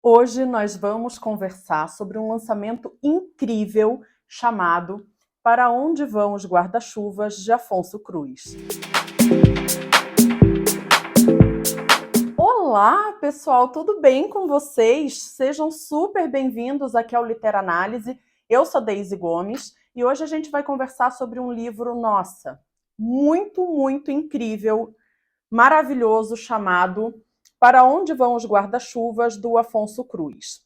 Hoje nós vamos conversar sobre um lançamento incrível chamado Para Onde Vão os Guarda-Chuvas, de Afonso Cruz. Olá, pessoal, tudo bem com vocês? Sejam super bem-vindos aqui ao Literanálise. Eu sou Deise Gomes e hoje a gente vai conversar sobre um livro, nossa, muito incrível, maravilhoso, chamado Para Onde Vão os Guarda-Chuvas, do Afonso Cruz.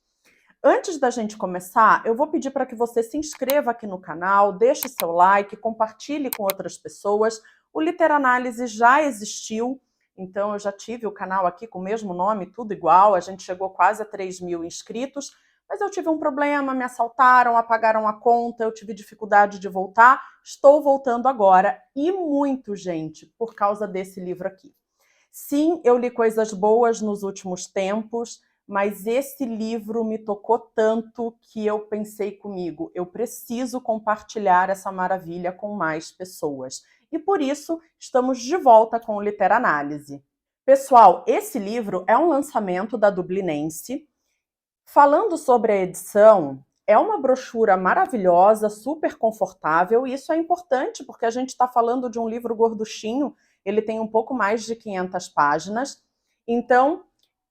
Antes da gente começar, eu vou pedir para que você se inscreva aqui no canal, deixe seu like, compartilhe com outras pessoas. O Literanálise já existiu, então eu já tive o canal aqui com o mesmo nome, tudo igual, a gente chegou quase a 3.000 inscritos, mas eu tive um problema, me assaltaram, apagaram a conta, eu tive dificuldade de voltar, estou voltando agora, e muito, gente, por causa desse livro aqui. Sim, eu li coisas boas nos últimos tempos, mas esse livro me tocou tanto que eu pensei comigo, eu preciso compartilhar essa maravilha com mais pessoas. E por isso, estamos de volta com o Literanálise. Pessoal, esse livro é um lançamento da Dublinense. Falando sobre a edição, é uma brochura maravilhosa, super confortável, e isso é importante porque a gente está falando de um livro gorduchinho, ele tem um pouco mais de 500 páginas. Então,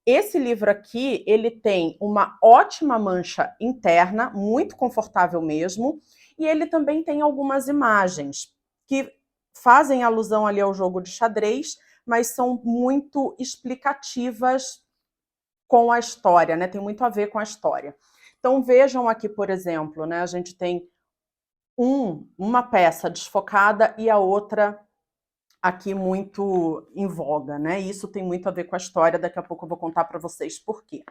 esse livro aqui, ele tem uma ótima mancha interna, muito confortável mesmo, e ele também tem algumas imagens que fazem alusão ali ao jogo de xadrez, mas são muito explicativas com a história, né? Tem muito a ver com a história. Então vejam aqui, por exemplo, né? A gente tem uma peça desfocada e a outra aqui muito em voga, né? Isso tem muito a ver com a história, daqui a pouco eu vou contar para vocês por quê.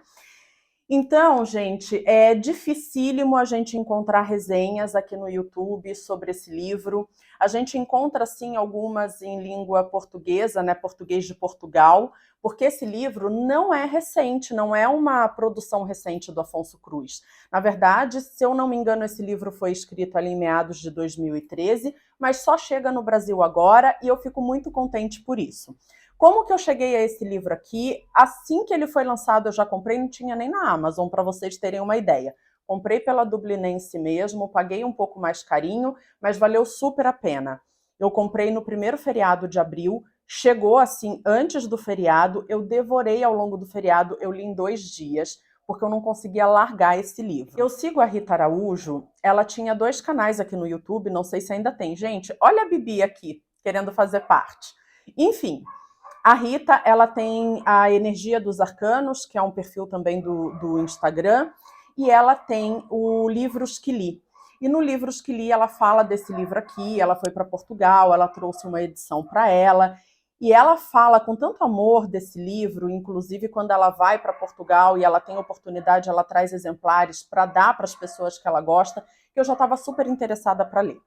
Então, gente, é dificílimo a gente encontrar resenhas aqui no YouTube sobre esse livro. A gente encontra, sim, algumas em língua portuguesa, né, português de Portugal, porque esse livro não é recente, não é uma produção recente do Afonso Cruz. Na verdade, se eu não me engano, esse livro foi escrito ali em meados de 2013, mas só chega no Brasil agora e eu fico muito contente por isso. Como que eu cheguei a esse livro aqui? Assim que ele foi lançado, eu já comprei, não tinha nem na Amazon, para vocês terem uma ideia. Comprei pela Dublinense mesmo, paguei um pouco mais carinho, mas valeu super a pena. Eu comprei no primeiro feriado de abril, chegou assim antes do feriado, eu devorei ao longo do feriado, eu li em 2 dias, porque eu não conseguia largar esse livro. Eu sigo a Rita Araújo, ela tinha 2 canais aqui no YouTube, não sei se ainda tem. Gente, olha a Bibi aqui, querendo fazer parte. Enfim, a Rita, ela tem a Energia dos Arcanos, que é um perfil também do Instagram, e ela tem o Livros que Li. E no Livros que Li, ela fala desse livro aqui, ela foi para Portugal, ela trouxe uma edição para ela, e ela fala com tanto amor desse livro, inclusive quando ela vai para Portugal e ela tem oportunidade, ela traz exemplares para dar para as pessoas que ela gosta, que eu já estava super interessada para ler.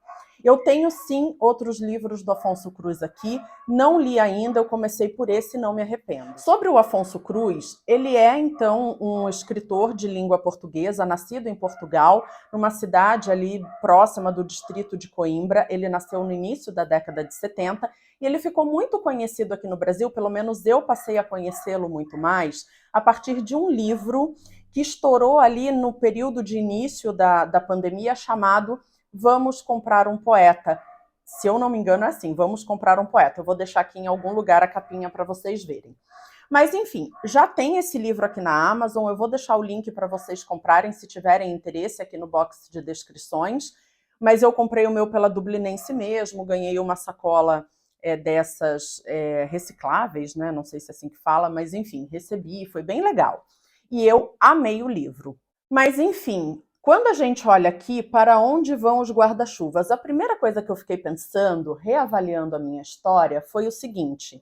Eu tenho, sim, outros livros do Afonso Cruz aqui, não li ainda, eu comecei por esse e não me arrependo. Sobre o Afonso Cruz, ele é, então, um escritor de língua portuguesa, nascido em Portugal, numa cidade ali próxima do distrito de Coimbra. Ele nasceu no início da década de 70 e ele ficou muito conhecido aqui no Brasil, pelo menos eu passei a conhecê-lo muito mais, a partir de um livro que estourou ali no período de início da pandemia, chamado Vamos Comprar um Poeta. Se eu não me engano é assim, Vamos Comprar um Poeta. Eu vou deixar aqui em algum lugar a capinha para vocês verem. Mas enfim, já tem esse livro aqui na Amazon, eu vou deixar o link para vocês comprarem se tiverem interesse aqui no box de descrições, mas eu comprei o meu pela Dublinense mesmo, ganhei uma sacola dessas recicláveis, né? Não sei se é assim que fala, mas enfim, recebi, foi bem legal. E eu amei o livro. Mas enfim, quando a gente olha aqui, para onde vão os guarda-chuvas? A primeira coisa que eu fiquei pensando, reavaliando a minha história, foi o seguinte: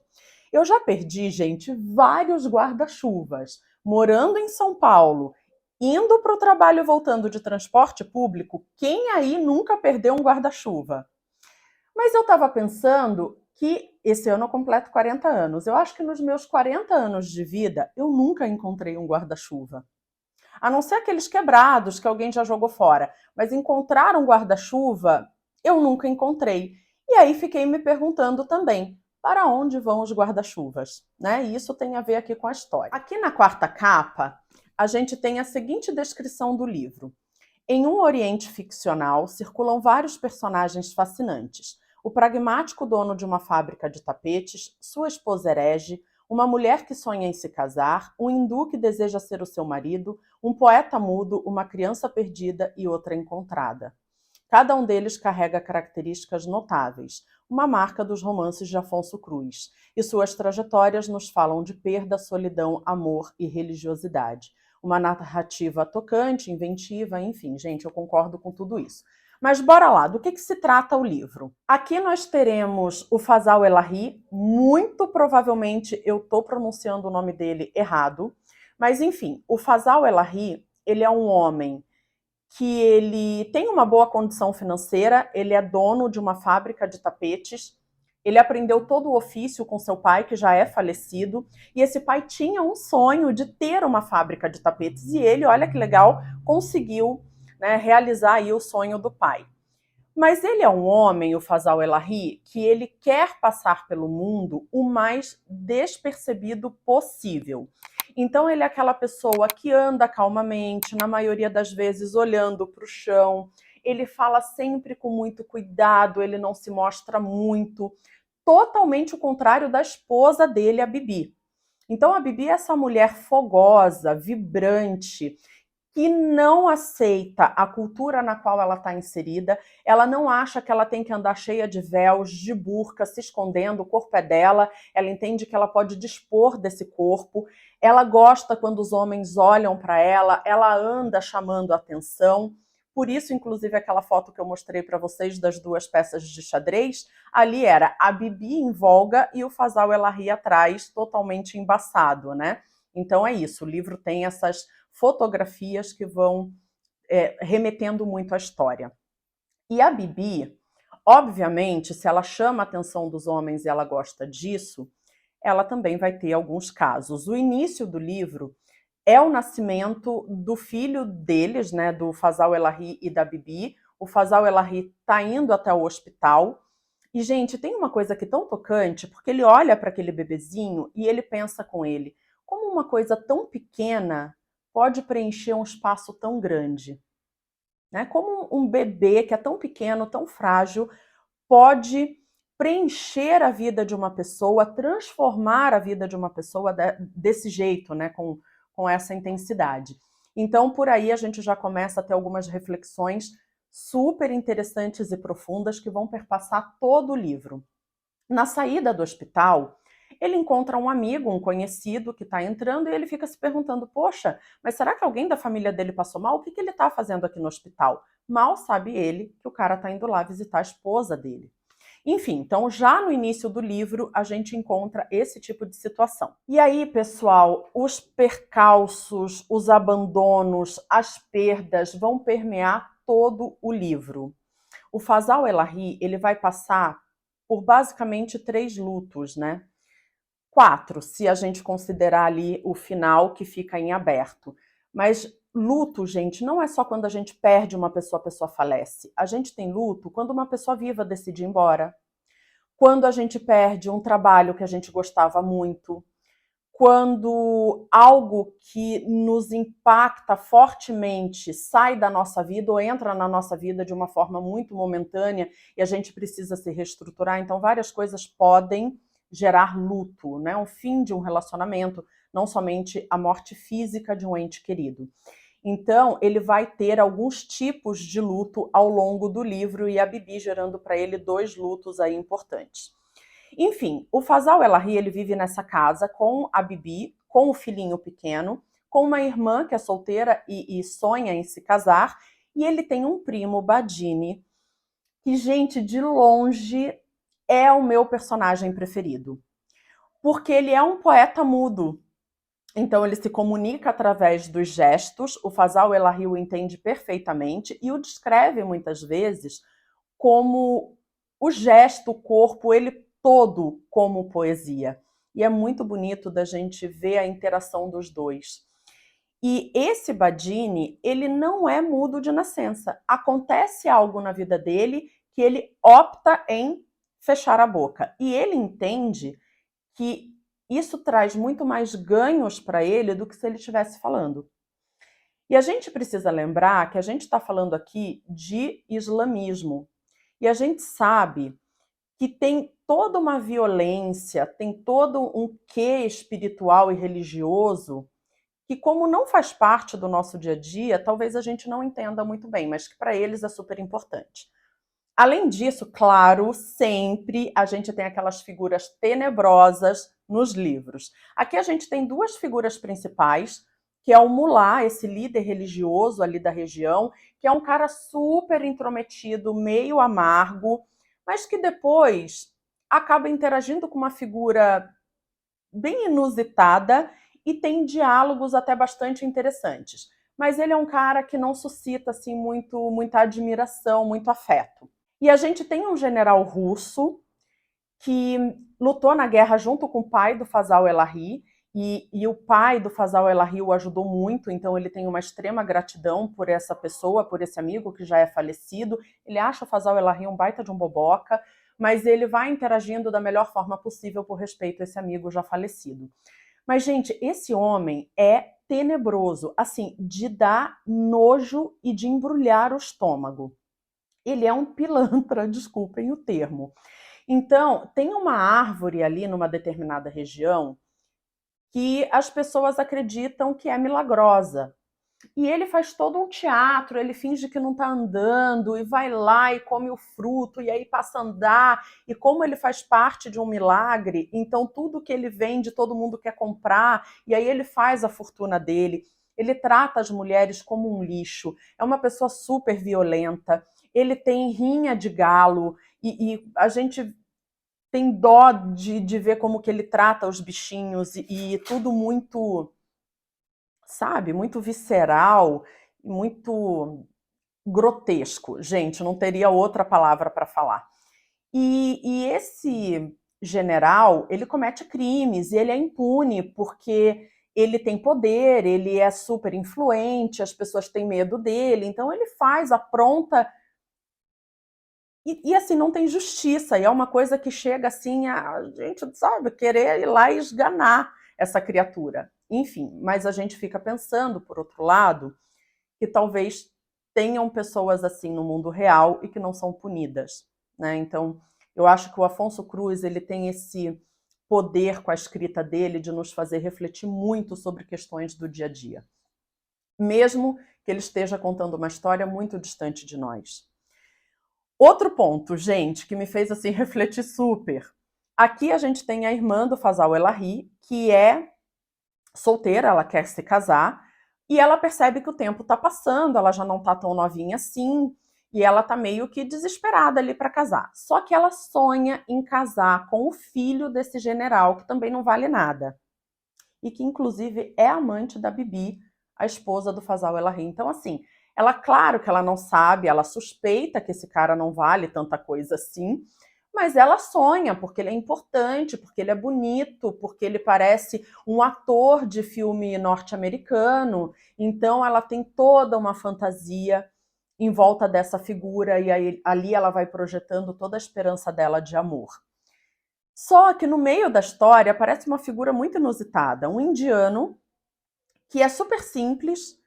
eu já perdi, gente, vários guarda-chuvas. Morando em São Paulo, indo para o trabalho e voltando de transporte público, quem aí nunca perdeu um guarda-chuva? Mas eu estava pensando que esse ano eu completo 40 anos. Eu acho que nos meus 40 anos de vida, eu nunca encontrei um guarda-chuva. A não ser aqueles quebrados que alguém já jogou fora. Mas encontrar um guarda-chuva, eu nunca encontrei. E aí fiquei me perguntando também, para onde vão os guarda-chuvas? Né? E isso tem a ver aqui com a história. Aqui na quarta capa, a gente tem a seguinte descrição do livro. Em um Oriente ficcional, circulam vários personagens fascinantes. O pragmático dono de uma fábrica de tapetes, sua esposa herege, uma mulher que sonha em se casar, um hindu que deseja ser o seu marido, um poeta mudo, uma criança perdida e outra encontrada. Cada um deles carrega características notáveis, uma marca dos romances de Afonso Cruz, e suas trajetórias nos falam de perda, solidão, amor e religiosidade. Uma narrativa tocante, inventiva, enfim, gente, eu concordo com tudo isso. Mas bora lá, do que se trata o livro? Aqui nós teremos o Fazal Elahi, muito provavelmente eu estou pronunciando o nome dele errado, mas enfim, o Fazal Elahi, ele é um homem que ele tem uma boa condição financeira, ele é dono de uma fábrica de tapetes, ele aprendeu todo o ofício com seu pai, que já é falecido, e esse pai tinha um sonho de ter uma fábrica de tapetes, e ele, olha que legal, conseguiu, né, realizar aí o sonho do pai. Mas ele é um homem, o Fazal Elahi, que ele quer passar pelo mundo o mais despercebido possível. Então ele é aquela pessoa que anda calmamente, na maioria das vezes olhando para o chão, ele fala sempre com muito cuidado, ele não se mostra muito, totalmente o contrário da esposa dele, a Bibi. Então a Bibi é essa mulher fogosa, vibrante, que não aceita a cultura na qual ela está inserida, ela não acha que ela tem que andar cheia de véus, de burca, se escondendo, o corpo é dela, ela entende que ela pode dispor desse corpo, ela gosta quando os homens olham para ela anda chamando a atenção, por isso, inclusive, aquela foto que eu mostrei para vocês das duas peças de xadrez, ali era a Bibi em voga e o Fazal Elahi atrás, totalmente embaçado, né? Então é isso, o livro tem essas fotografias que vão remetendo muito à história. E a Bibi, obviamente, se ela chama a atenção dos homens e ela gosta disso, ela também vai ter alguns casos. O início do livro é o nascimento do filho deles, né, do Fazal Elahi e da Bibi. O Fazal Elahi está indo até o hospital. E, gente, tem uma coisa aqui tão tocante, porque ele olha para aquele bebezinho e ele pensa com ele, como uma coisa tão pequena pode preencher um espaço tão grande? Né? Como um bebê que é tão pequeno, tão frágil, pode preencher a vida de uma pessoa, transformar a vida de uma pessoa desse jeito, né? Com essa intensidade. Então, por aí a gente já começa a ter algumas reflexões super interessantes e profundas que vão perpassar todo o livro. Na saída do hospital, ele encontra um amigo, um conhecido que está entrando e ele fica se perguntando, poxa, mas será que alguém da família dele passou mal? O que ele está fazendo aqui no hospital? Mal sabe ele que o cara está indo lá visitar a esposa dele. Enfim, então já no início do livro a gente encontra esse tipo de situação. E aí, pessoal, os percalços, os abandonos, as perdas vão permear todo o livro. O Fazal Elahi, ele vai passar por basicamente 3 lutos, né? 4, se a gente considerar ali o final que fica em aberto. Mas luto, gente, não é só quando a gente perde uma pessoa, a pessoa falece. A gente tem luto quando uma pessoa viva decide ir embora. Quando a gente perde um trabalho que a gente gostava muito. Quando algo que nos impacta fortemente sai da nossa vida ou entra na nossa vida de uma forma muito momentânea e a gente precisa se reestruturar. Então, várias coisas podem gerar luto, né? O fim de um relacionamento, não somente a morte física de um ente querido. Então, ele vai ter alguns tipos de luto ao longo do livro e a Bibi gerando para ele 2 lutos aí importantes. Enfim, o Fazal Elahi, ele vive nessa casa com a Bibi, com o filhinho pequeno, com uma irmã que é solteira e sonha em se casar, e ele tem um primo, Badini, que, gente, de longe é o meu personagem preferido. Porque ele é um poeta mudo. Então ele se comunica através dos gestos, o Fazal Elahi o entende perfeitamente e o descreve muitas vezes como o gesto, o corpo, ele todo como poesia. E é muito bonito da gente ver a interação dos dois. E esse Badini, ele não é mudo de nascença. Acontece algo na vida dele que ele opta em fechar a boca. E ele entende que isso traz muito mais ganhos para ele do que se ele estivesse falando. E a gente precisa lembrar que a gente está falando aqui de islamismo. E a gente sabe que tem toda uma violência, tem todo um quê espiritual e religioso que, como não faz parte do nosso dia a dia, talvez a gente não entenda muito bem, mas que para eles é super importante. Além disso, claro, sempre a gente tem aquelas figuras tenebrosas nos livros. Aqui a gente tem duas figuras principais, que é o Mulá, esse líder religioso ali da região, que é um cara super intrometido, meio amargo, mas que depois acaba interagindo com uma figura bem inusitada e tem diálogos até bastante interessantes. Mas ele é um cara que não suscita assim muita admiração, muito afeto. E a gente tem um general russo que lutou na guerra junto com o pai do Fazal Elahi, e o pai do Fazal Elahi o ajudou muito, então ele tem uma extrema gratidão por essa pessoa, por esse amigo que já é falecido. Ele acha o Fazal Elahi um baita de um boboca, mas ele vai interagindo da melhor forma possível por respeito a esse amigo já falecido. Mas, gente, esse homem é tenebroso, assim, de dar nojo e de embrulhar o estômago. Ele é um pilantra, desculpem o termo. Então, tem uma árvore ali numa determinada região que as pessoas acreditam que é milagrosa. E ele faz todo um teatro, ele finge que não está andando e vai lá e come o fruto e aí passa a andar. E como ele faz parte de um milagre, então tudo que ele vende todo mundo quer comprar e aí ele faz a fortuna dele. Ele trata as mulheres como um lixo, é uma pessoa super violenta, ele tem rinha de galo e a gente tem dó de ver como que ele trata os bichinhos e tudo muito, sabe, muito visceral, muito grotesco. Gente, não teria outra palavra para falar. E esse general, ele comete crimes e ele é impune porque ele tem poder, ele é super influente, as pessoas têm medo dele, então ele faz, apronta e assim, não tem justiça, e é uma coisa que chega assim a gente, sabe, querer ir lá e esganar essa criatura. Enfim, mas a gente fica pensando, por outro lado, que talvez tenham pessoas assim no mundo real e que não são punidas, né? Então, eu acho que o Afonso Cruz, ele tem esse poder com a escrita dele de nos fazer refletir muito sobre questões do dia a dia, mesmo que ele esteja contando uma história muito distante de nós. Outro ponto, gente, que me fez assim refletir super. Aqui a gente tem a irmã do Fazal Elahi, que é solteira, ela quer se casar, e ela percebe que o tempo está passando, ela já não está tão novinha assim, e ela está meio que desesperada ali para casar. Só que ela sonha em casar com o filho desse general, que também não vale nada, e que inclusive é amante da Bibi, a esposa do Fazal Elahi. Então, assim, ela, claro que ela não sabe, ela suspeita que esse cara não vale tanta coisa assim, mas ela sonha porque ele é importante, porque ele é bonito, porque ele parece um ator de filme norte-americano. Então ela tem toda uma fantasia em volta dessa figura e aí, ali ela vai projetando toda a esperança dela de amor. Só que no meio da história aparece uma figura muito inusitada, um indiano que é super simples,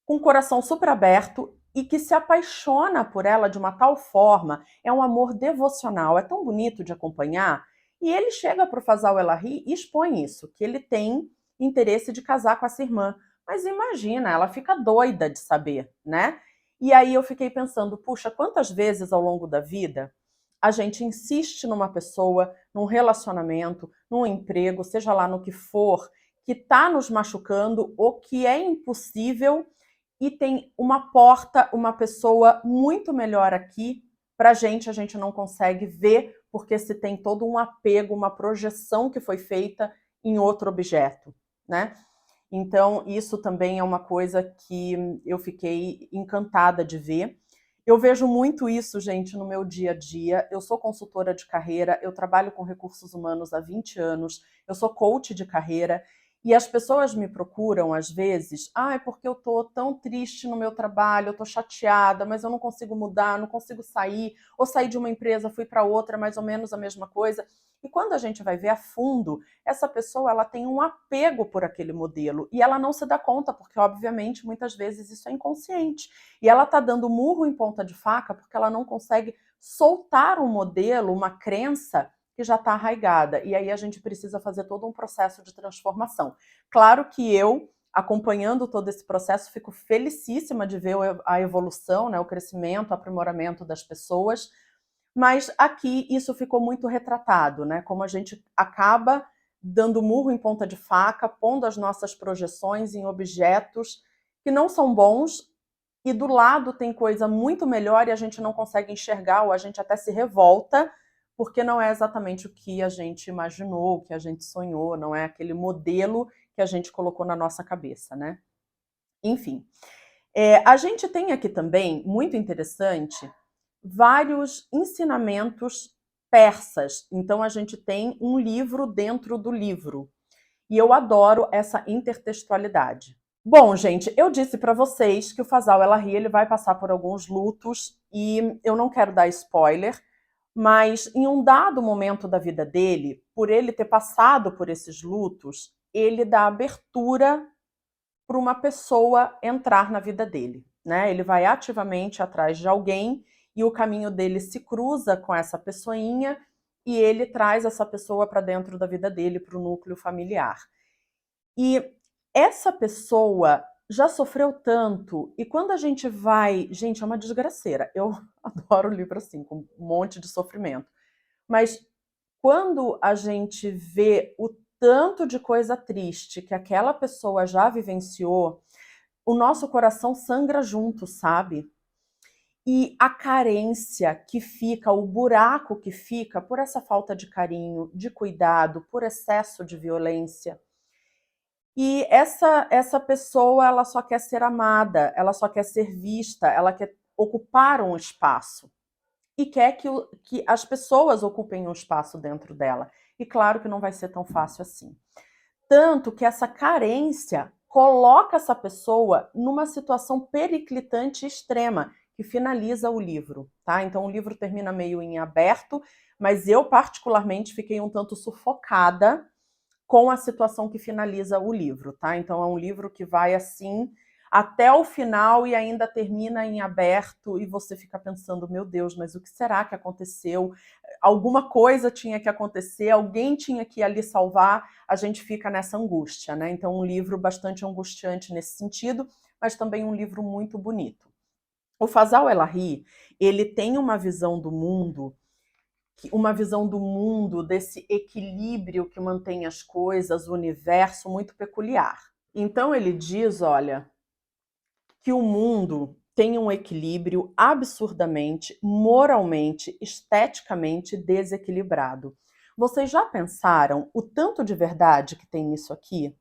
com o coração super aberto e que se apaixona por ela de uma tal forma, é um amor devocional, é tão bonito de acompanhar. E ele chega para o Fazal Elahi e expõe isso, que ele tem interesse de casar com essa irmã. Mas imagina, ela fica doida de saber, né? E aí eu fiquei pensando, puxa, quantas vezes ao longo da vida a gente insiste numa pessoa, num relacionamento, num emprego, seja lá no que for, que está nos machucando ou que é impossível e tem uma porta, uma pessoa muito melhor aqui para a gente não consegue ver, porque se tem todo um apego, uma projeção que foi feita em outro objeto, né? Então, isso também é uma coisa que eu fiquei encantada de ver. Eu vejo muito isso, gente, no meu dia a dia. Eu sou consultora de carreira, eu trabalho com recursos humanos há 20 anos, eu sou coach de carreira, E as pessoas me procuram às vezes, é porque eu tô tão triste no meu trabalho, eu tô chateada, mas eu não consigo mudar, não consigo sair, ou sair de uma empresa, fui para outra, mais ou menos a mesma coisa. E quando a gente vai ver a fundo, essa pessoa ela tem um apego por aquele modelo e ela não se dá conta, porque obviamente muitas vezes isso é inconsciente. E ela tá dando murro em ponta de faca porque ela não consegue soltar um modelo, uma crença que já está arraigada. E aí a gente precisa fazer todo um processo de transformação. Claro que eu, acompanhando todo esse processo, fico felicíssima de ver a evolução, né, o crescimento, o aprimoramento das pessoas, mas aqui isso ficou muito retratado, né? Como a gente acaba dando murro em ponta de faca, pondo as nossas projeções em objetos que não são bons e do lado tem coisa muito melhor e a gente não consegue enxergar ou a gente até se revolta porque não é exatamente o que a gente imaginou, o que a gente sonhou, não é aquele modelo que a gente colocou na nossa cabeça, né? Enfim, a gente tem aqui também, muito interessante, vários ensinamentos persas. Então a gente tem um livro dentro do livro. E eu adoro essa intertextualidade. Bom, gente, eu disse para vocês que o Fazal El-Ahi ele vai passar por alguns lutos e eu não quero dar spoiler, mas em um dado momento da vida dele, por ele ter passado por esses lutos, ele dá abertura para uma pessoa entrar na vida dele, né? Ele vai ativamente atrás de alguém e o caminho dele se cruza com essa pessoinha e ele traz essa pessoa para dentro da vida dele, para o núcleo familiar. E essa pessoa já sofreu tanto, e quando a gente vai. Gente, é uma desgraceira. Eu adoro livro assim, com um monte de sofrimento. Mas quando a gente vê o tanto de coisa triste que aquela pessoa já vivenciou, o nosso coração sangra junto, sabe? E a carência que fica, o buraco que fica por essa falta de carinho, de cuidado, por excesso de violência. E essa pessoa, ela só quer ser amada, ela só quer ser vista, ela quer ocupar um espaço e quer que as pessoas ocupem um espaço dentro dela. E claro que não vai ser tão fácil assim. Tanto que essa carência coloca essa pessoa numa situação periclitante extrema, que finaliza o livro, tá? Então o livro termina meio em aberto, mas eu particularmente fiquei um tanto sufocada com a situação que finaliza o livro, tá? Então é um livro que vai assim até o final e ainda termina em aberto e você fica pensando, meu Deus, mas o que será que aconteceu? Alguma coisa tinha que acontecer, alguém tinha que ir ali salvar, a gente fica nessa angústia, né? Então um livro bastante angustiante nesse sentido, mas também um livro muito bonito. O Fazal El-Ahi, ele tem uma visão do mundo, desse equilíbrio que mantém as coisas, o universo, muito peculiar. Então ele diz, olha, que o mundo tem um equilíbrio absurdamente, moralmente, esteticamente desequilibrado. Vocês já pensaram o tanto de verdade que tem nisso aqui?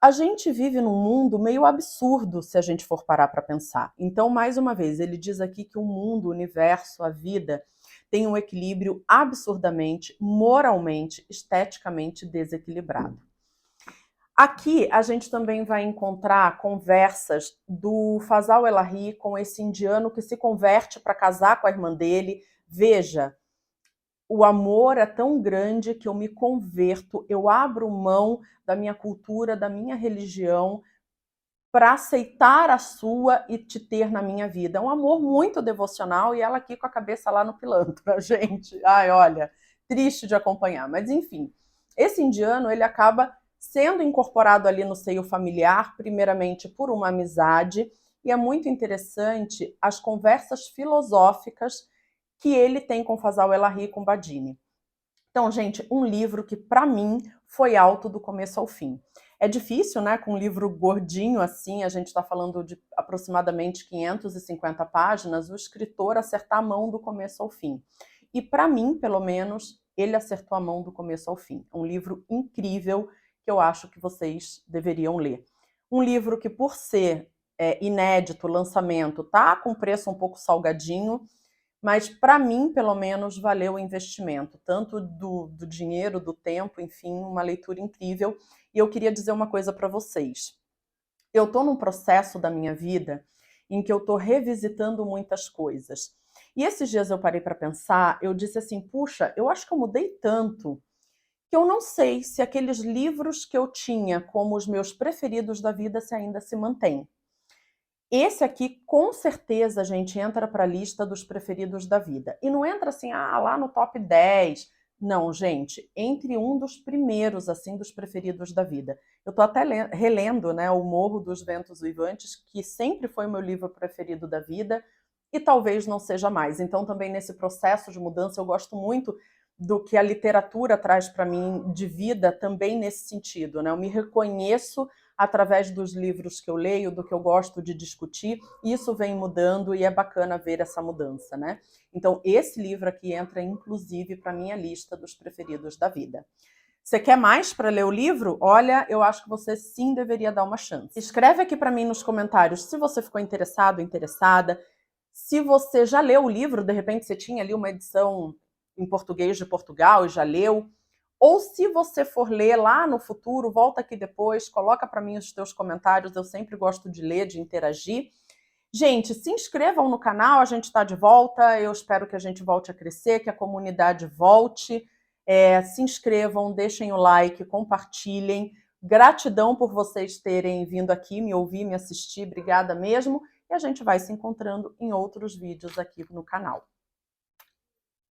A gente vive num mundo meio absurdo se a gente for parar para pensar. Então, mais uma vez, ele diz aqui que o mundo, o universo, a vida tem um equilíbrio absurdamente, moralmente, esteticamente desequilibrado. Aqui a gente também vai encontrar conversas do Fazal El-Ahi com esse indiano que se converte para casar com a irmã dele. Veja, o amor é tão grande que eu me converto, eu abro mão da minha cultura, da minha religião, para aceitar a sua e te ter na minha vida. É um amor muito devocional e ela aqui com a cabeça lá no pilantra, gente. Ai, olha, triste de acompanhar. Mas enfim, esse indiano, ele acaba sendo incorporado ali no seio familiar, primeiramente por uma amizade, e é muito interessante as conversas filosóficas que ele tem com Fazal El-Ahi e com Badini. Então, gente, um livro que para mim foi alto do começo ao fim. É difícil, né, com um livro gordinho assim, a gente está falando de aproximadamente 550 páginas, o escritor acertar a mão do começo ao fim. E para mim, pelo menos, ele acertou a mão do começo ao fim. É um livro incrível que eu acho que vocês deveriam ler. Um livro que, por ser inédito, lançamento, tá com preço um pouco salgadinho, mas para mim, pelo menos, valeu o investimento, tanto do dinheiro, do tempo, enfim, uma leitura incrível. E eu queria dizer uma coisa para vocês. Eu estou num processo da minha vida em que eu estou revisitando muitas coisas. E esses dias eu parei para pensar, eu disse assim, puxa, eu acho que eu mudei tanto que eu não sei se aqueles livros que eu tinha como os meus preferidos da vida se ainda se mantêm. Esse aqui, com certeza, a gente entra para a lista dos preferidos da vida. E não entra assim, lá no top 10. Não, gente, entre um dos primeiros, assim, dos preferidos da vida. Eu estou até relendo, né, O Morro dos Ventos Uivantes, que sempre foi o meu livro preferido da vida, e talvez não seja mais. Então, também nesse processo de mudança, eu gosto muito do que a literatura traz para mim de vida, também nesse sentido, né? Eu me reconheço através dos livros que eu leio, do que eu gosto de discutir, isso vem mudando e é bacana ver essa mudança, né? Então, esse livro aqui entra, inclusive, para a minha lista dos preferidos da vida. Você quer mais para ler o livro? Olha, eu acho que você sim deveria dar uma chance. Escreve aqui para mim nos comentários se você ficou interessado, interessada, se você já leu o livro, de repente você tinha ali uma edição em português de Portugal e já leu, ou se você for ler lá no futuro, volta aqui depois, coloca para mim os teus comentários, eu sempre gosto de ler, de interagir. Gente, se inscrevam no canal, a gente está de volta, eu espero que a gente volte a crescer, que a comunidade volte. Se inscrevam, deixem o like, compartilhem. Gratidão por vocês terem vindo aqui, me ouvir, me assistir, obrigada mesmo. E a gente vai se encontrando em outros vídeos aqui no canal.